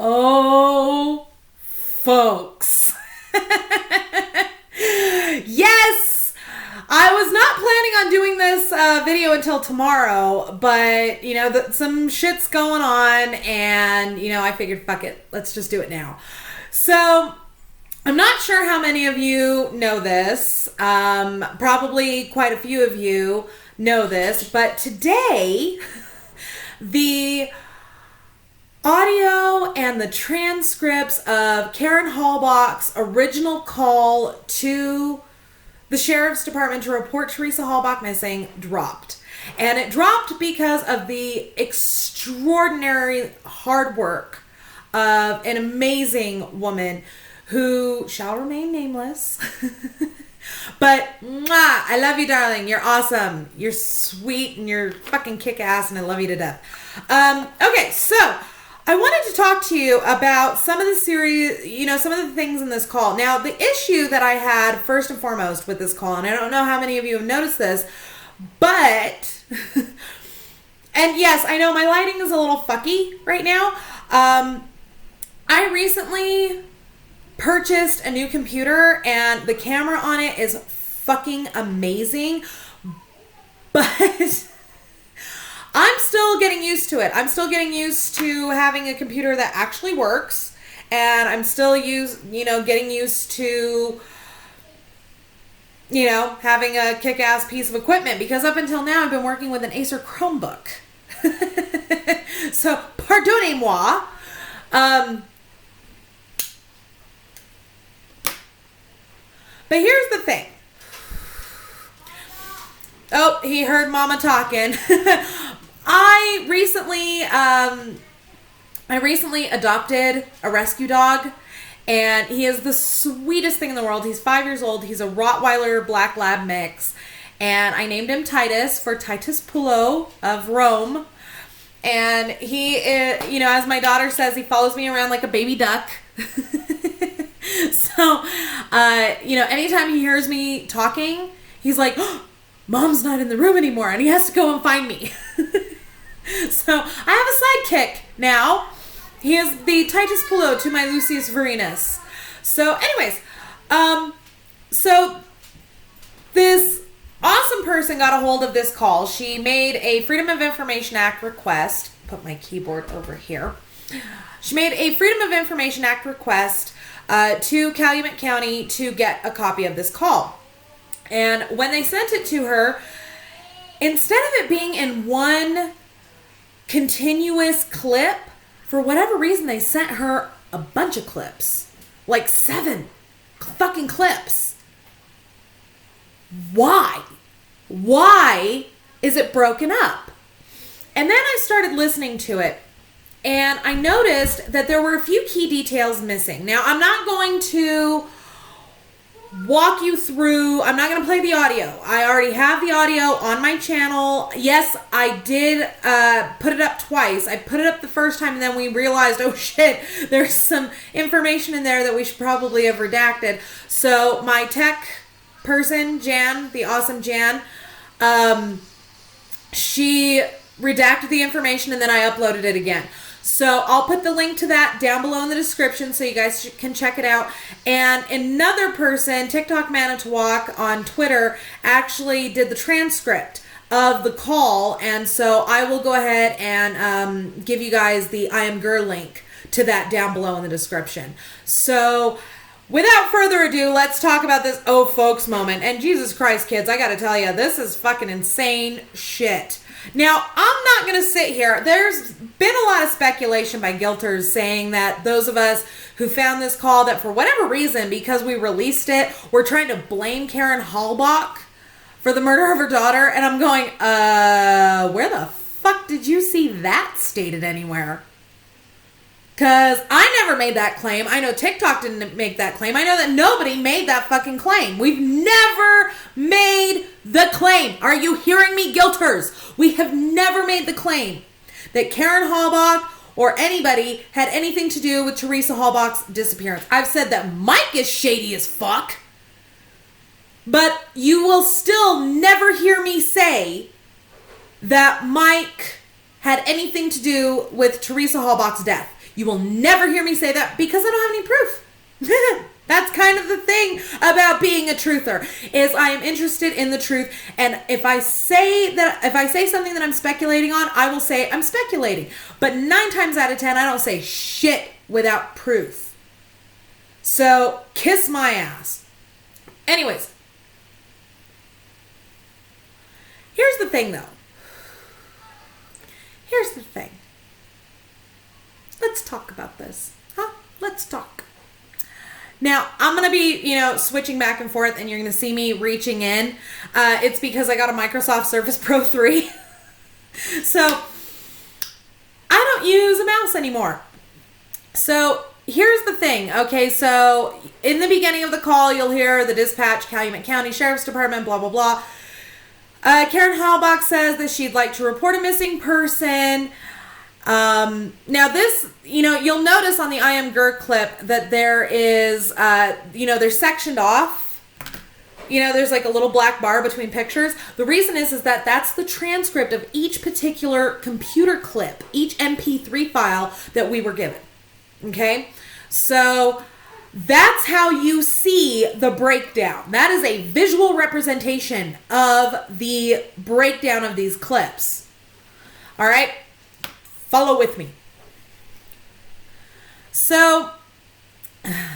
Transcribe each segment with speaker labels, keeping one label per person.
Speaker 1: Oh, folks. Yes! I was not planning on doing this video until tomorrow, but, you know, some shit's going on, and, you know, I figured, fuck it, let's just do it now. So, I'm not sure how many of you know this. Probably quite a few of you know this, but today, the audio and the transcripts of Karen Hallbach's original call to the Sheriff's Department to report Teresa Hallbach missing dropped. And it dropped because of the extraordinary hard work of an amazing woman who shall remain nameless. But, mwah, I love you, darling. You're awesome. You're sweet and you're fucking kick-ass, and I love you to death. Okay, so I wanted to talk to you about some of the some of the things in this call. Now, the issue that I had first and foremost with this call, and I don't know how many of you have noticed this, but, and yes, I know my lighting is a little fucky right now. I recently purchased a new computer, and the camera on it is fucking amazing, but I'm still getting used to it. I'm still getting used to having a computer that actually works, and I'm still getting used to, having a kick-ass piece of equipment, because up until now I've been working with an Acer Chromebook. So, pardonnez-moi. But here's the thing. Oh, he heard Mama talking. I recently adopted a rescue dog, and he is the sweetest thing in the world. He's 5 years old. He's a Rottweiler Black Lab mix, and I named him Titus for Titus Pullo of Rome. And he is, as my daughter says, he follows me around like a baby duck. So, anytime he hears me talking, he's like, oh, Mom's not in the room anymore, and he has to go and find me. So, I have a sidekick now. He is the Titus Pullo to my Lucius Varinus. So, anyways, so this awesome person got a hold of this call. She made a Freedom of Information Act request. Put my keyboard over here. She made a Freedom of Information Act request to Calumet County to get a copy of this call. And when they sent it to her, instead of it being in one continuous clip, for whatever reason, they sent her a bunch of clips. Like 7 fucking clips. Why? Why is it broken up? And then I started listening to it, and I noticed that there were a few key details missing. Now, I'm not going to walk you through, I'm not going to play the audio. I already have the audio on my channel. Yes, I did put it up twice. I put it up the first time, and then we realized, oh shit, there's some information in there that we should probably have redacted. So my tech person, Jan, the awesome Jan, she redacted the information, and then I uploaded it again. So I'll put the link to that down below in the description so you guys can check it out. And another person, TikTok Manitowoc on Twitter, actually did the transcript of the call. And so I will go ahead and give you guys the I Am Gur link to that down below in the description. So without further ado, let's talk about this oh folks moment. And Jesus Christ, kids, I gotta tell you, this is fucking insane shit. Now, I'm not going to sit here. There's been a lot of speculation by guilters saying that those of us who found this call, that for whatever reason, because we released it, we're trying to blame Karen Hallbach for the murder of her daughter. And I'm going, where the fuck did you see that stated anywhere? Because I never made that claim. I know TikTok didn't make that claim. I know that nobody made that fucking claim. We've never made the claim. Are you hearing me, guilters? We have never made the claim that Karen Hallbach or anybody had anything to do with Teresa Hallbach's disappearance. I've said that Mike is shady as fuck. But you will still never hear me say that Mike had anything to do with Teresa Hallbach's death. You will never hear me say that because I don't have any proof. That's kind of the thing about being a truther, is I am interested in the truth. And if I say something that I'm speculating on, I will say I'm speculating. But 9 times out of 10, I don't say shit without proof. So kiss my ass. Anyways, here's the thing though. Here's the thing. Let's talk about this. Huh? Let's talk. Now, I'm going to be, switching back and forth, and you're going to see me reaching in. It's because I got a Microsoft Surface Pro 3. So, I don't use a mouse anymore. So, here's the thing. Okay, so, in the beginning of the call, you'll hear the dispatch, Calumet County Sheriff's Department, blah, blah, blah. Karen Halbach says that she'd like to report a missing person. Now this, you'll notice on the I Am Ger clip that there is, they're sectioned off. There's like a little black bar between pictures. The reason is that that's the transcript of each particular computer clip, each MP3 file that we were given. Okay? So that's how you see the breakdown. That is a visual representation of the breakdown of these clips. All right? Follow with me. So, Karen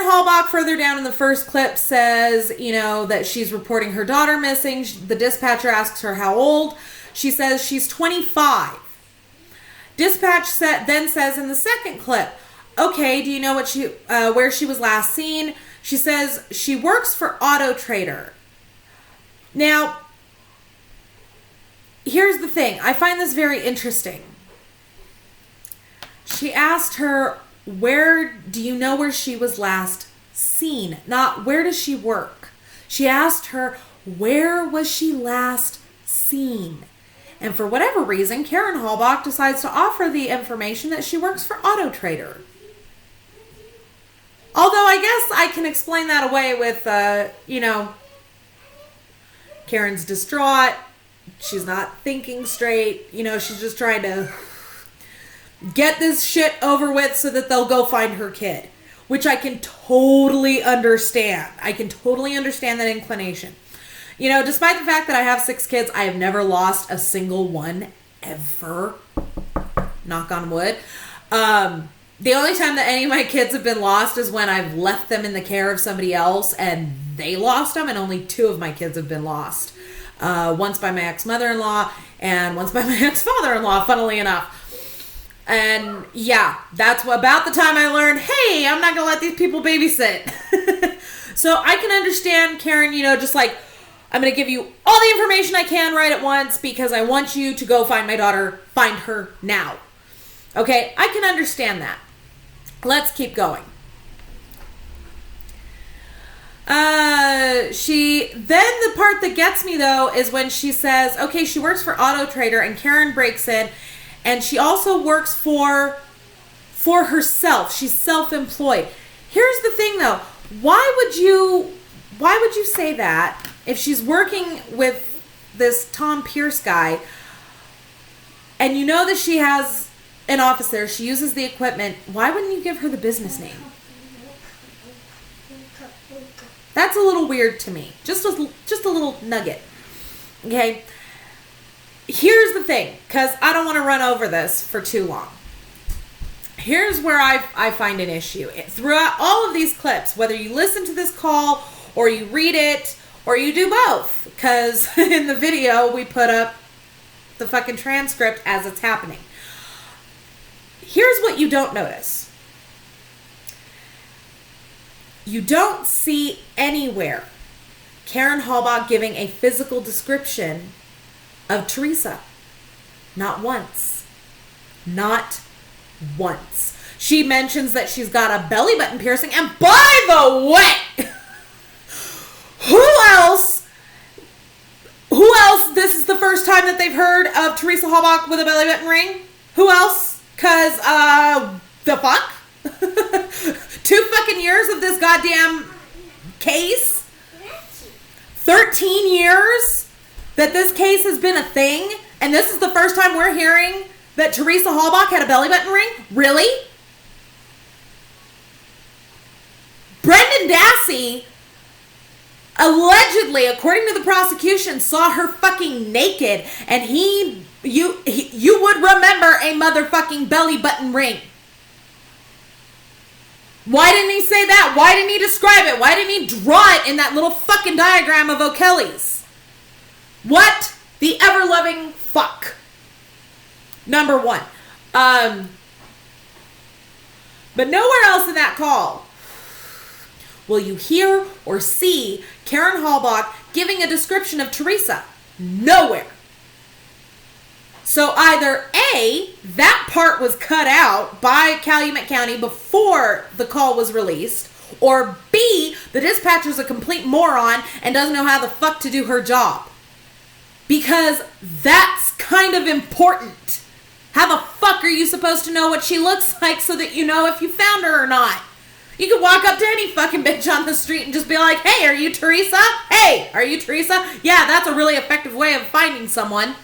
Speaker 1: Halbach, further down in the first clip, says, that she's reporting her daughter missing. The dispatcher asks her how old. She says she's 25. Dispatch then says in the second clip, okay, do you know where she was last seen? She says she works for Auto Trader. Now, here's the thing. I find this very interesting. She asked her, do you know where she was last seen? Not where does she work? She asked her, where was she last seen? And for whatever reason, Karen Halbach decides to offer the information that she works for Auto Trader. Although I guess I can explain that away with, Karen's distraught. She's not thinking straight. She's just trying to get this shit over with so that they'll go find her kid. Which I can totally understand. I can totally understand that inclination. Despite the fact that I have 6 kids, I have never lost a single one ever. Knock on wood. The only time that any of my kids have been lost is when I've left them in the care of somebody else and they lost them, and only 2 of my kids have been lost. Once by my ex-mother-in-law and once by my ex-father-in-law, funnily enough. And yeah, that's about the time I learned, hey, I'm not going to let these people babysit. So I can understand, Karen, just like, I'm going to give you all the information I can right at once because I want you to go find my daughter, find her now. Okay, I can understand that. Let's keep going. Then the part that gets me though is when she says, okay, she works for Auto Trader, and Karen breaks in, and she also works for herself. She's self-employed. Here's the thing though. Why would you say that if she's working with this Tom Pierce guy and you know that she has an office there, she uses the equipment, why wouldn't you give her the business name? That's a little weird to me. Just a little nugget. Okay? Here's the thing, because I don't want to run over this for too long. Here's where I find an issue. Throughout all of these clips, whether you listen to this call or you read it or you do both, because in the video we put up the fucking transcript as it's happening. Here's what you don't notice. You don't see anywhere Karen Halbach giving a physical description of Teresa. Not once. Not once. She mentions that she's got a belly button piercing, and by the way, who else, this is the first time that they've heard of Teresa Halbach with a belly button ring? Who else? Because, the fuck? 2 fucking years of this goddamn case? 13 years that this case has been a thing, and this is the first time we're hearing that Teresa Halbach had a belly button ring? Really? Brendan Dassey allegedly, according to the prosecution, saw her fucking naked, and you would remember a motherfucking belly button ring. Why didn't he say that? Why didn't he describe it? Why didn't he draw it in that little fucking diagram of O'Kelly's? What the ever-loving fuck? Number one. But nowhere else in that call will you hear or see Karen Halbach giving a description of Teresa. Nowhere. So either A, that part was cut out by Calumet County before the call was released, or B, the dispatcher's a complete moron and doesn't know how the fuck to do her job. Because that's kind of important. How the fuck are you supposed to know what she looks like so that you know if you found her or not? You could walk up to any fucking bitch on the street and just be like, hey, are you Teresa? Hey, are you Teresa? Yeah, that's a really effective way of finding someone.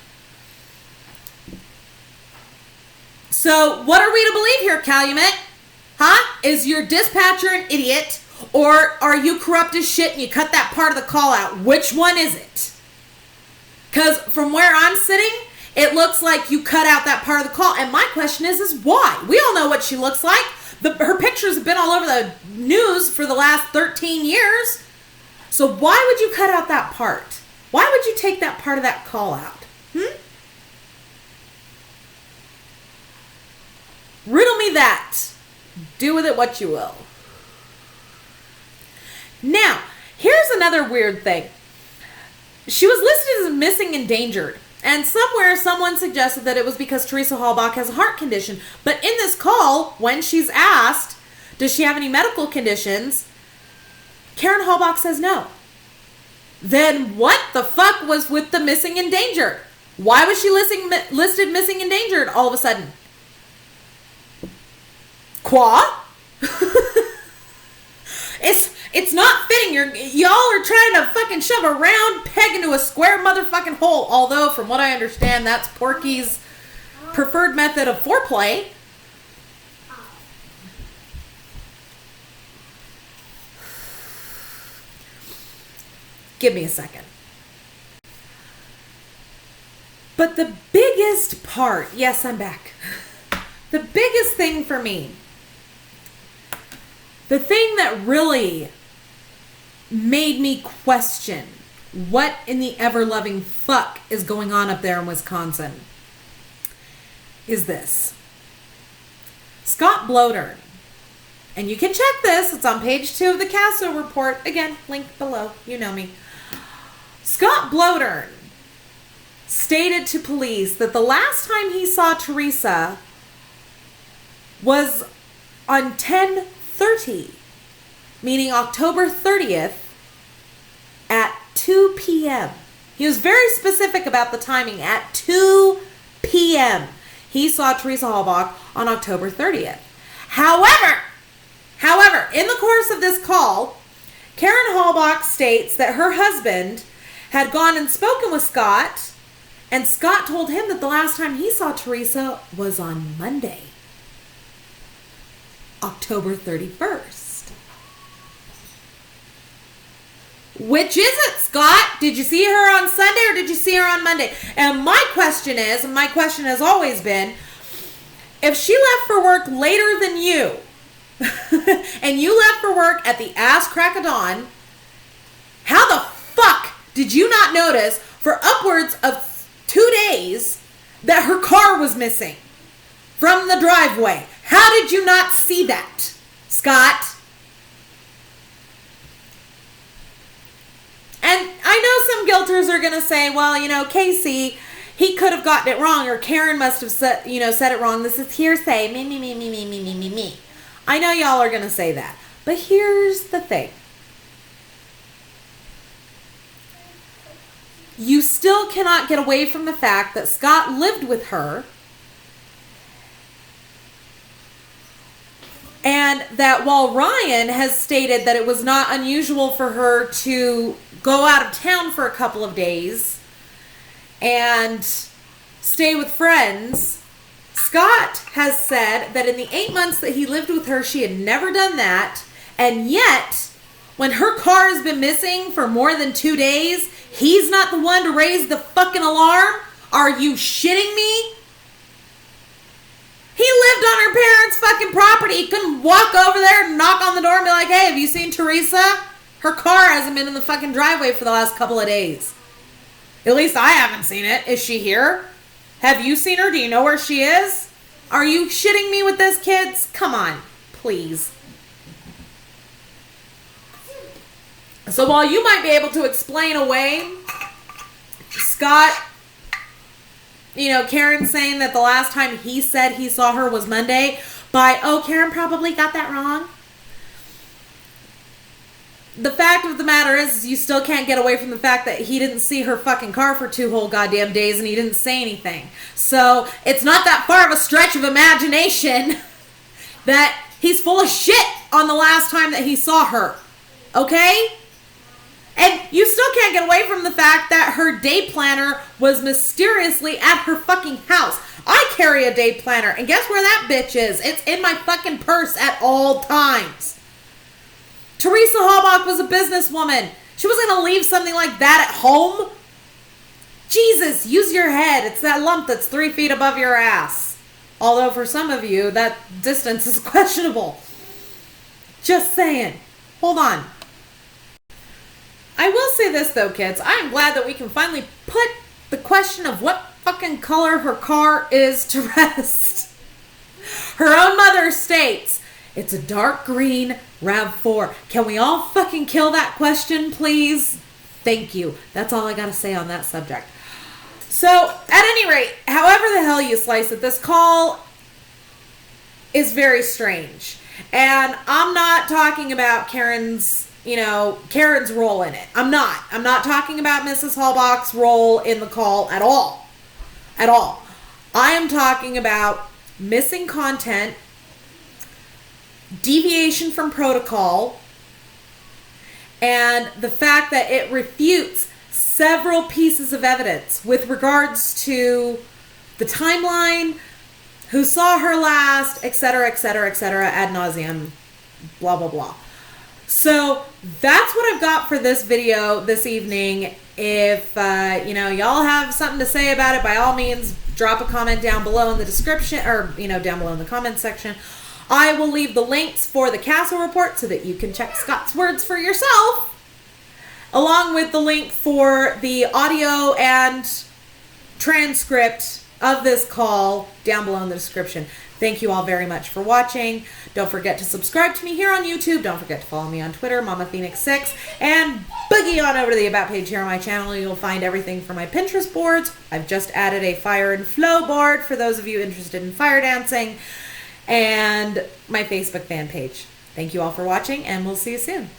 Speaker 1: So what are we to believe here, Calumet? Huh? Is your dispatcher an idiot? Or are you corrupt as shit and you cut that part of the call out? Which one is it? Because from where I'm sitting, it looks like you cut out that part of the call. And my question is why? We all know what she looks like. Her pictures have been all over the news for the last 13 years. So why would you cut out that part? Why would you take that part of that call out? Riddle me that. Do with it what you will. Now, here's another weird thing. She was listed as missing endangered. And somewhere someone suggested that it was because Teresa Halbach has a heart condition. But in this call, when she's asked, does she have any medical conditions? Karen Halbach says no. Then what the fuck was with the missing endangered? Why was she listed missing endangered all of a sudden? Qua? It's not fitting. Y'all are trying to fucking shove a round peg into a square motherfucking hole. Although, from what I understand, that's Porky's preferred method of foreplay. Give me a second. But the biggest part, yes, I'm back. The biggest thing for me, the thing that really made me question what in the ever-loving fuck is going on up there in Wisconsin is this. Scott Blodern, and you can check this, it's on page 2 of the Caso Report. Again, link below, you know me. Scott Blodern stated to police that the last time he saw Teresa was on 10/30, meaning October 30th at 2 p.m. He was very specific about the timing. At 2 p.m. he saw Teresa Halbach on October 30th. However, in the course of this call, Karen Halbach states that her husband had gone and spoken with Scott, and Scott told him that the last time he saw Teresa was on Monday, October 31st. Which is it, Scott? Did you see her on Sunday or did you see her on Monday? And my question is, and my question has always been, if she left for work later than you, and you left for work at the ass crack of dawn, how the fuck did you not notice for upwards of 2 days that her car was missing from the driveway? How did you not see that, Scott? And I know some guilters are going to say, well, Casey, he could have gotten it wrong, or Karen must have said it wrong. This is hearsay. Me. I know y'all are going to say that. But here's the thing. You still cannot get away from the fact that Scott lived with her, and that while Ryan has stated that it was not unusual for her to go out of town for a couple of days and stay with friends, Scott has said that in the 8 months that he lived with her, she had never done that. And yet, when her car has been missing for more than 2 days, he's not the one to raise the fucking alarm? Are you shitting me? He lived on her parents' fucking property. He couldn't walk over there and knock on the door and be like, hey, have you seen Teresa? Her car hasn't been in the fucking driveway for the last couple of days. At least I haven't seen it. Is she here? Have you seen her? Do you know where she is? Are you shitting me with this, kids? Come on, please. So while you might be able to explain away Scott, Karen saying that the last time he said he saw her was Monday by, Karen probably got that wrong. The fact of the matter is you still can't get away from the fact that he didn't see her fucking car for 2 whole goddamn days and he didn't say anything. So it's not that far of a stretch of imagination that he's full of shit on the last time that he saw her. Okay? And you still can't get away from the fact that her day planner was mysteriously at her fucking house. I carry a day planner, and guess where that bitch is? It's in my fucking purse at all times. Teresa Halbach was a businesswoman. She wasn't going to leave something like that at home. Jesus, use your head. It's that lump that's 3 feet above your ass. Although for some of you, that distance is questionable. Just saying. Hold on. I will say this though, kids. I am glad that we can finally put the question of what fucking color her car is to rest. Her own mother states, it's a dark green RAV4. Can we all fucking kill that question, please? Thank you. That's all I gotta say on that subject. So, at any rate, however the hell you slice it, this call is very strange. And I'm not talking about Karen's role in it. I'm not talking about Mrs. Halbach's role in the call at all. At all. I am talking about missing content, deviation from protocol, and the fact that it refutes several pieces of evidence with regards to the timeline, who saw her last, etc., etc., etc., ad nauseum, blah, blah, blah. So that's what I've got for this video this evening. If, y'all have something to say about it, by all means, drop a comment down below in the description, or, down below in the comment section. I will leave the links for the Caso Report so that you can check Scott's words for yourself, along with the link for the audio and transcript of this call down below in the description. Thank you all very much for watching. Don't forget to subscribe to me here on YouTube. Don't forget to follow me on Twitter, MamaPhoenix6, and boogie on over to the About page here on my channel. You'll find everything for my Pinterest boards. I've just added a fire and flow board for those of you interested in fire dancing, and my Facebook fan page. Thank you all for watching, and we'll see you soon.